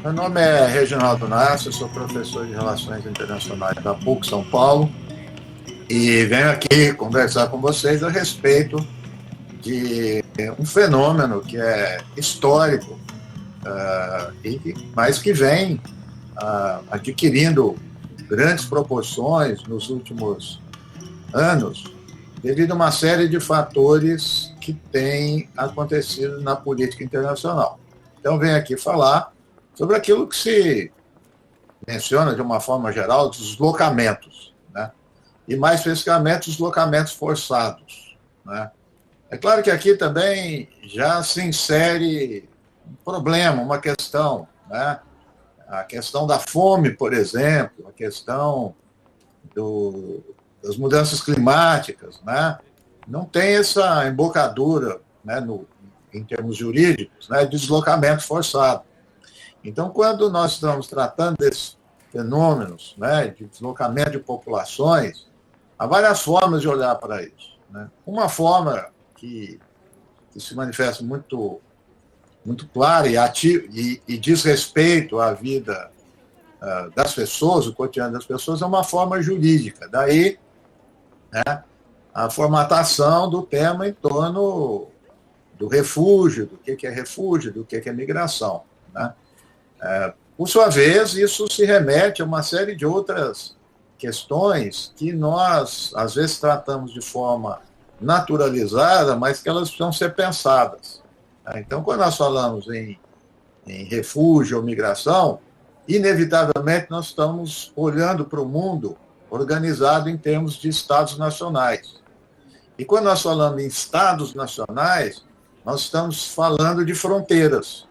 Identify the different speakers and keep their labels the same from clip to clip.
Speaker 1: Meu nome é Reginaldo Nassi, sou professor de Relações Internacionais da PUC São Paulo e venho aqui conversar com vocês a respeito de um fenômeno que é histórico, mas que vem adquirindo grandes proporções nos últimos anos, devido a uma série de fatores que têm acontecido na política internacional. Então, venho aqui falar sobre aquilo que se menciona, de uma forma geral, dos deslocamentos, né? E, mais especificamente, os deslocamentos forçados, né? É claro que aqui também já se insere um problema, uma questão, né? A questão da fome, por exemplo, a questão das mudanças climáticas, né? Não tem essa embocadura, né, em termos jurídicos, né, de deslocamento forçado. Então, quando nós estamos tratando desses fenômenos, né, de deslocamento de populações, há várias formas de olhar para isso, né? Uma forma que se manifesta muito, muito clara e diz respeito à vida das pessoas, o cotidiano das pessoas, é uma forma jurídica. Daí, né, a formatação do tema em torno do refúgio, do que é refúgio, do que é migração, né? Por sua vez, isso se remete a uma série de outras questões que nós, às vezes, tratamos de forma naturalizada, mas que elas precisam ser pensadas. Então, quando nós falamos em refúgio ou migração, inevitavelmente nós estamos olhando para o mundo organizado em termos de estados nacionais. E quando nós falamos em estados nacionais, nós estamos falando de fronteiras.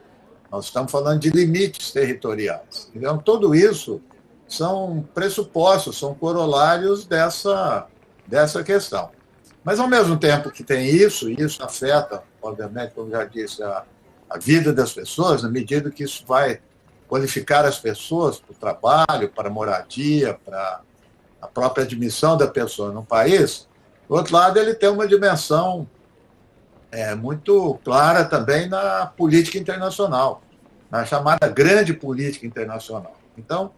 Speaker 1: Nós estamos falando de limites territoriais. Então, tudo isso são pressupostos, são corolários dessa questão. Mas, ao mesmo tempo que tem isso, e isso afeta, obviamente, como já disse, a vida das pessoas, na medida que isso vai qualificar as pessoas para o trabalho, para a moradia, para a própria admissão da pessoa no país, do outro lado, ele tem uma dimensão muito clara também na política internacional, na chamada grande política internacional. Então,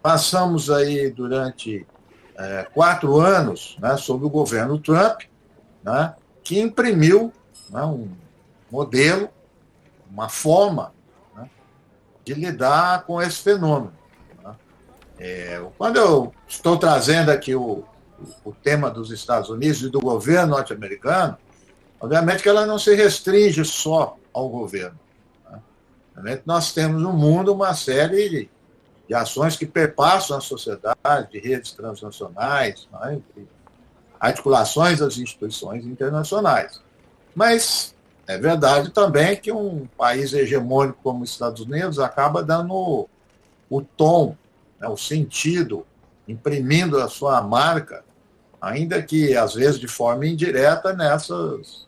Speaker 1: passamos aí durante 4 anos, né, sob o governo Trump, né, que imprimiu, né, um modelo, uma forma, né, de lidar com esse fenômeno, né? Quando eu estou trazendo aqui o tema dos Estados Unidos e do governo norte-americano, obviamente que ela não se restringe só ao governo, né? Obviamente nós temos no mundo uma série de ações que perpassam a sociedade, de redes transnacionais, né, de articulações das instituições internacionais. Mas é verdade também que um país hegemônico como os Estados Unidos acaba dando o tom, né, o sentido, imprimindo a sua marca, ainda que, às vezes, de forma indireta, nessas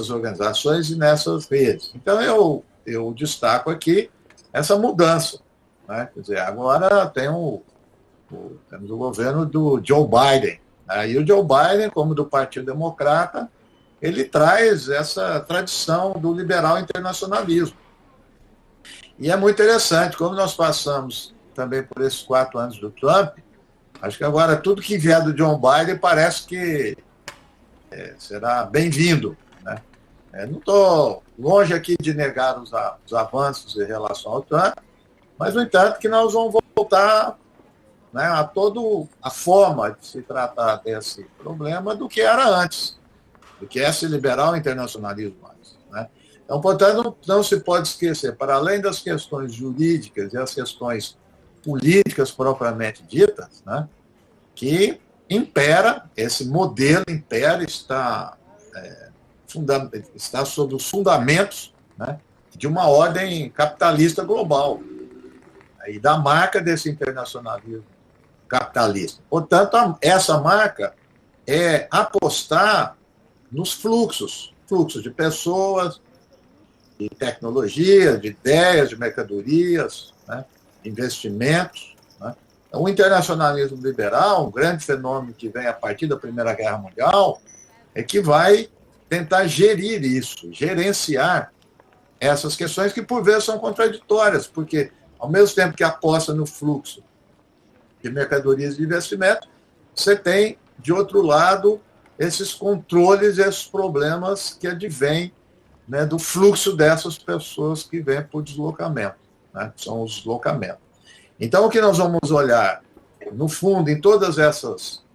Speaker 1: organizações e nessas redes. Então, eu destaco aqui essa mudança, né? Quer dizer, agora temos o governo do Joe Biden, né? E o Joe Biden, como do Partido Democrata, ele traz essa tradição do liberal internacionalismo. E é muito interessante, como nós passamos também por esses 4 anos do Trump, acho que agora tudo que vier do Joe Biden parece que será bem-vindo, né? Não estou longe aqui de negar os avanços em relação ao Trump, mas, no entanto, que nós vamos voltar, né, a toda a forma de se tratar desse problema do que era antes, do que é esse liberal internacionalismo mais, né? Então, portanto, não se pode esquecer, para além das questões jurídicas e as questões políticas propriamente ditas, né, que esse modelo está sob os fundamentos, né, de uma ordem capitalista global, né, e da marca desse internacionalismo capitalista. Portanto, essa marca é apostar nos fluxos de pessoas, de tecnologia, de ideias, de mercadorias, né, investimentos, né. Então, o internacionalismo liberal, um grande fenômeno que vem a partir da Primeira Guerra Mundial, é que vai tentar gerenciar essas questões que, por vezes, são contraditórias, porque ao mesmo tempo que aposta no fluxo de mercadorias de investimento, você tem, de outro lado, esses controles e esses problemas que advêm, né, do fluxo dessas pessoas que vêm por deslocamento, né, que são os deslocamentos. Então, o que nós vamos olhar, no fundo, em todas essas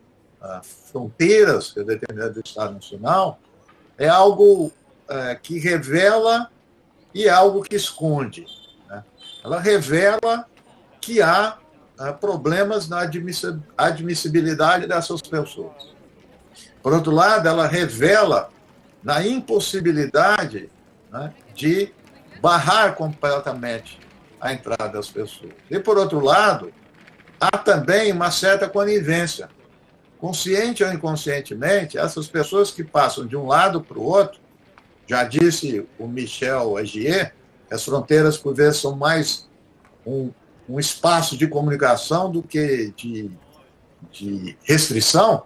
Speaker 1: fronteiras que é determinado do Estado Nacional, é algo que revela e é algo que esconde. Né? Ela revela que há problemas na admissibilidade dessas pessoas. Por outro lado, ela revela na impossibilidade, né, de barrar completamente a entrada das pessoas. E, por outro lado, há também uma certa conivência. Consciente ou inconscientemente, essas pessoas que passam de um lado para o outro, já disse o Michel Agier, as fronteiras, por vezes, são mais um espaço de comunicação do que de restrição.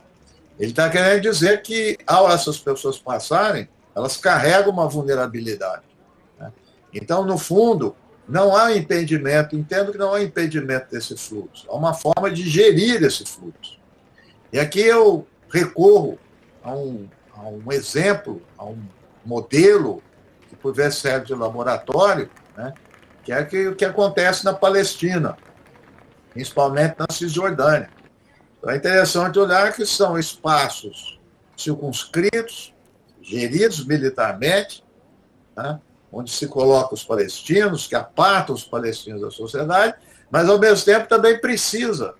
Speaker 1: Ele está querendo dizer que, ao essas pessoas passarem, elas carregam uma vulnerabilidade. Né? Então, no fundo, não há impedimento, entendo que não há impedimento desse fluxo, há uma forma de gerir esse fluxo. E aqui eu recorro a um exemplo, a um modelo, que por vezes serve de laboratório, né, que é o que acontece na Palestina, principalmente na Cisjordânia. Então é interessante olhar que são espaços circunscritos, geridos militarmente, né, onde se coloca os palestinos, que apartam os palestinos da sociedade, mas, ao mesmo tempo, também precisa,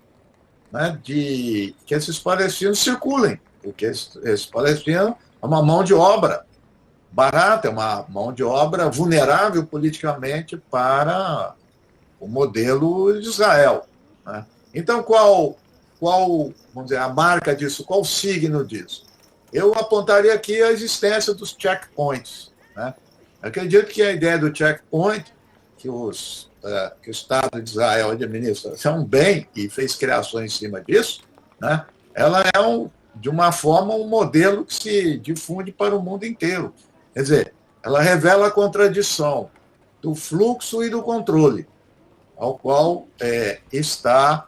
Speaker 1: né, de que esses palestinos circulem, porque esse palestino é uma mão de obra barata, é uma mão de obra vulnerável politicamente para o modelo de Israel. Né? Então, qual, vamos dizer, a marca disso, qual o signo disso? Eu apontaria aqui a existência dos checkpoints. Né? Acredito que a ideia do checkpoint, que o Estado de Israel administra tão bem e fez criações em cima disso, né? Ela é, de uma forma, um modelo que se difunde para o mundo inteiro. Quer dizer, ela revela a contradição do fluxo e do controle, ao qual está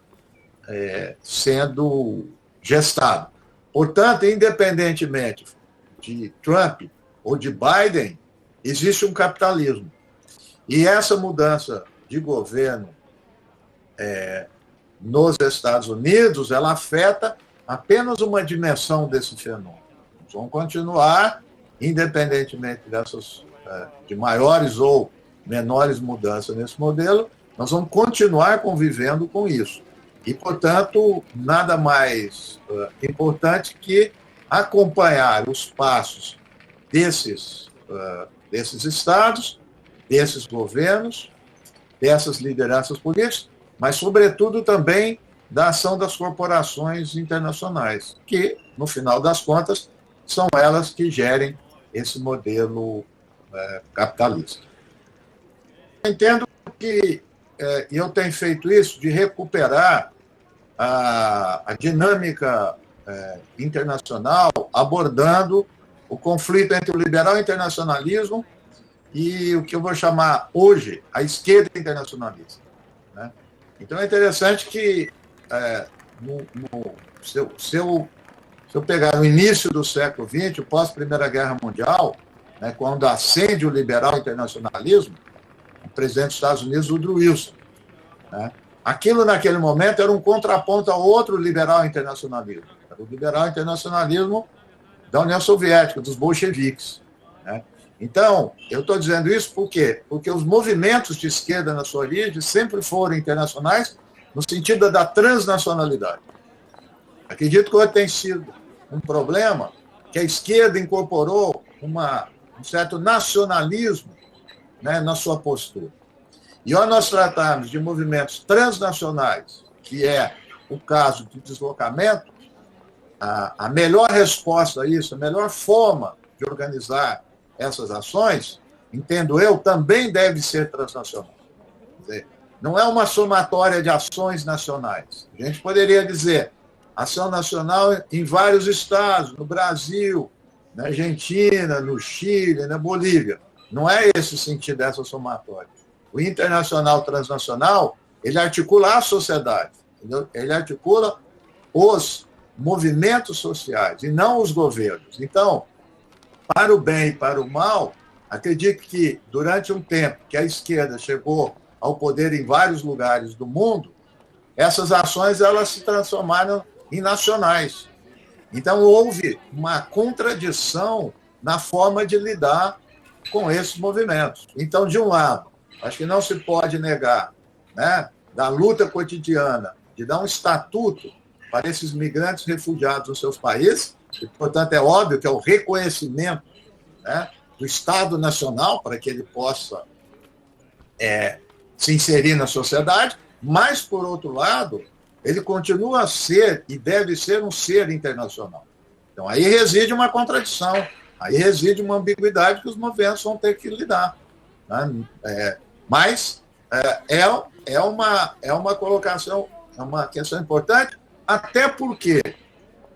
Speaker 1: sendo gestado. Portanto, independentemente de Trump ou de Biden, existe um capitalismo. E essa mudança de governo nos Estados Unidos, ela afeta apenas uma dimensão desse fenômeno. Nós vamos continuar, independentemente de maiores ou menores mudanças nesse modelo, nós vamos continuar convivendo com isso. E, portanto, nada mais importante que acompanhar os passos desses estados, desses governos, dessas lideranças políticas, mas, sobretudo, também da ação das corporações internacionais, que, no final das contas, são elas que gerem esse modelo capitalista. Eu entendo que eu tenho feito isso de recuperar a dinâmica internacional, abordando o conflito entre o liberal internacionalismo e o que eu vou chamar hoje a esquerda internacionalista. Né? Então é interessante que, se eu pegar o início do século XX, pós-Primeira Guerra Mundial, né, quando acende o liberal internacionalismo, o presidente dos Estados Unidos, Woodrow Wilson, né, aquilo naquele momento era um contraponto ao outro liberal internacionalismo, era o liberal internacionalismo da União Soviética, dos bolcheviques. Né? Então, eu estou dizendo isso por quê? Porque os movimentos de esquerda na sua origem sempre foram internacionais no sentido da transnacionalidade. Acredito que hoje tem sido um problema que a esquerda incorporou um certo nacionalismo, né, na sua postura. E ao nós tratarmos de movimentos transnacionais, que é o caso de deslocamento, a melhor resposta a isso, a melhor forma de organizar essas ações, entendo eu, também deve ser transnacional. Quer dizer, não é uma somatória de ações nacionais. A gente poderia dizer ação nacional em vários estados, no Brasil, na Argentina, no Chile, na Bolívia. Não é esse o sentido dessa somatória. O internacional transnacional, ele articula a sociedade, entendeu? Ele articula os movimentos sociais e não os governos. Então, para o bem e para o mal, acredito que durante um tempo que a esquerda chegou ao poder em vários lugares do mundo, essas ações elas se transformaram em nacionais. Então, houve uma contradição na forma de lidar com esses movimentos. Então, de um lado, acho que não se pode negar, né, da luta cotidiana, de dar um estatuto para esses migrantes refugiados nos seus países, e, portanto, é óbvio que é o reconhecimento, né, do Estado Nacional para que ele possa se inserir na sociedade, mas, por outro lado, ele continua a ser e deve ser um ser internacional. Então, aí reside uma contradição, aí reside uma ambiguidade que os movimentos vão ter que lidar. Né? Mas é uma colocação, é uma questão importante, até porque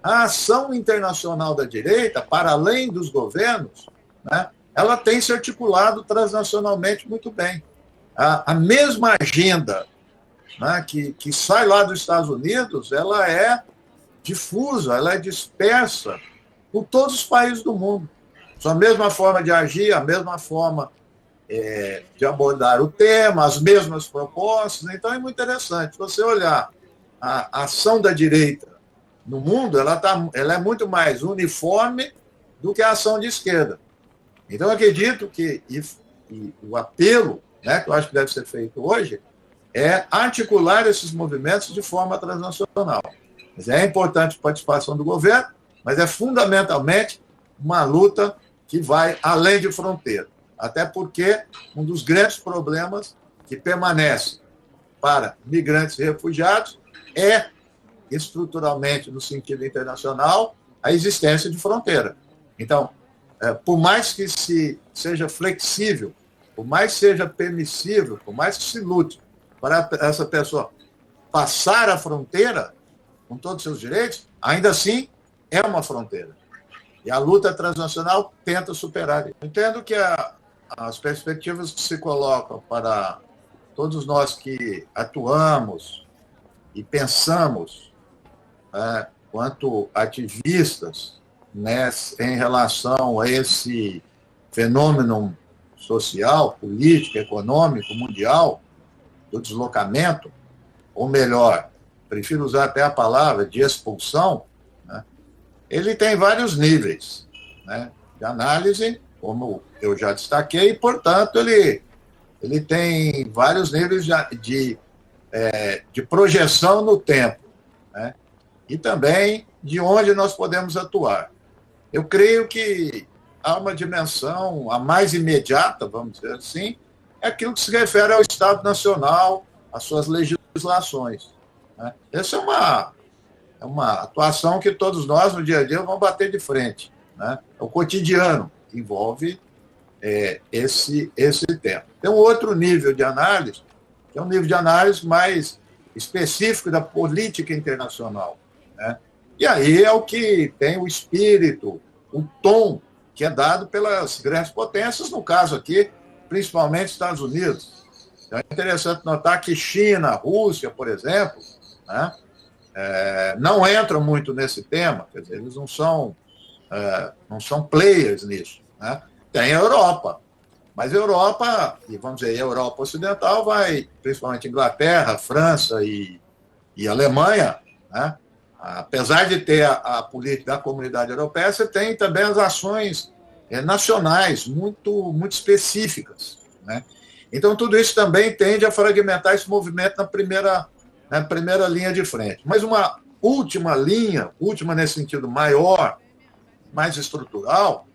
Speaker 1: a ação internacional da direita, para além dos governos, né, ela tem se articulado transnacionalmente muito bem. A mesma agenda, né, que sai lá dos Estados Unidos, ela é difusa, ela é dispersa por todos os países do mundo. São a mesma forma de agir, a mesma forma de abordar o tema, as mesmas propostas. Então, é muito interessante. Se você olhar a ação da direita no mundo, ela é muito mais uniforme do que a ação de esquerda. Então, eu acredito que o apelo, né, que eu acho que deve ser feito hoje, é articular esses movimentos de forma transnacional. Mas é importante a participação do governo, mas é fundamentalmente uma luta que vai além de fronteira. Até porque um dos grandes problemas que permanece para migrantes e refugiados é, estruturalmente, no sentido internacional, a existência de fronteira. Então, por mais que seja flexível, por mais seja permissível, por mais que se lute para essa pessoa passar a fronteira com todos os seus direitos, ainda assim é uma fronteira. E a luta transnacional tenta superar isso. Entendo que as perspectivas que se colocam para todos nós que atuamos e pensamos quanto ativistas, né, em relação a esse fenômeno social, político, econômico, mundial, do deslocamento, ou melhor, prefiro usar até a palavra de expulsão, né, ele tem vários níveis, né, de análise, como eu já destaquei, e, portanto, ele tem vários níveis de projeção no tempo, né, e também de onde nós podemos atuar. Eu creio que há uma dimensão, a mais imediata, vamos dizer assim, é aquilo que se refere ao Estado Nacional, às suas legislações. Né? Essa é uma atuação que todos nós, no dia a dia, vamos bater de frente. Né? É o cotidiano que envolve esse tema. Tem um outro nível de análise, que é um nível de análise mais específico da política internacional. Né? E aí é o que tem o espírito, o tom que é dado pelas grandes potências, no caso aqui, principalmente Estados Unidos. Então é interessante notar que China, Rússia, por exemplo, né, não entram muito nesse tema, quer dizer, eles não são players nisso. Né? Tem a Europa, mas a Europa, e vamos dizer, a Europa Ocidental vai, principalmente Inglaterra, França e Alemanha, né? Apesar de ter a política da Comunidade Europeia, você tem também as ações nacionais muito, muito específicas. Né? Então, tudo isso também tende a fragmentar esse movimento na primeira linha de frente. Mas uma última nesse sentido maior, mais estrutural,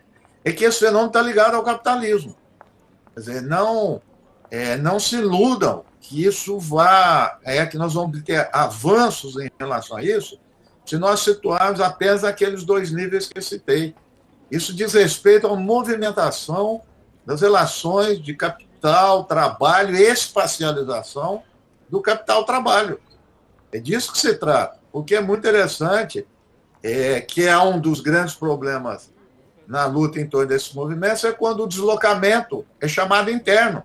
Speaker 1: é que esse fenômeno está ligado ao capitalismo. Quer dizer, não se iludam que isso que nós vamos ter avanços em relação a isso, se nós situarmos apenas aqueles dois níveis que eu citei. Isso diz respeito à movimentação das relações de capital, trabalho e espacialização do capital-trabalho. É disso que se trata. O que é muito interessante que é um dos grandes problemas na luta em torno desses movimentos, é quando o deslocamento é chamado interno.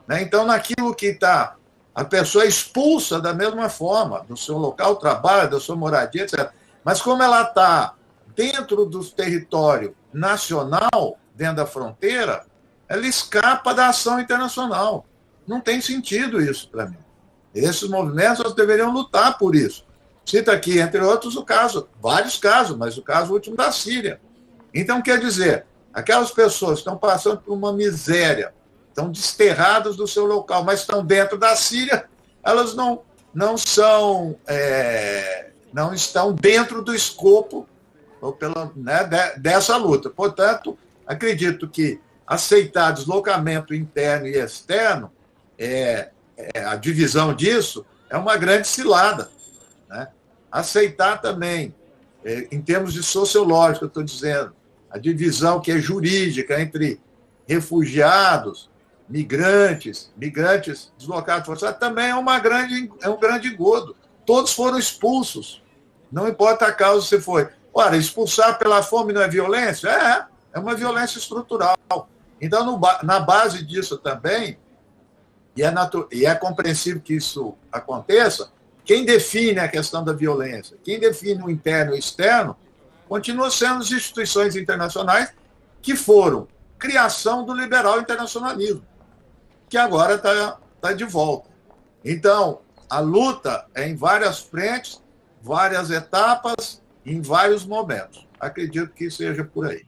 Speaker 1: Né? Então, naquilo que está, a pessoa é expulsa da mesma forma, do seu local de trabalho, da sua moradia, etc. Mas como ela está dentro do território nacional, dentro da fronteira, ela escapa da ação internacional. Não tem sentido isso para mim. Esses movimentos deveriam lutar por isso. Cita aqui, entre outros, o caso, vários casos, mas o caso último da Síria. Então, quer dizer, aquelas pessoas que estão passando por uma miséria, estão desterradas do seu local, mas estão dentro da Síria, elas não estão dentro do escopo dessa luta. Portanto, acredito que aceitar deslocamento interno e externo, a divisão disso, é uma grande cilada. Né? Aceitar também, em termos de sociológico, eu estou dizendo, a divisão que é jurídica entre refugiados, migrantes deslocados forçados, também é um grande engodo. Todos foram expulsos. Não importa a causa se foi. Ora, expulsar pela fome não é violência? É uma violência estrutural. Então, na base disso também, e é compreensível que isso aconteça, quem define a questão da violência, quem define o interno e o externo, continua sendo as instituições internacionais que foram criação do liberal internacionalismo, que agora está de volta. Então, a luta é em várias frentes, várias etapas, em vários momentos. Acredito que seja por aí.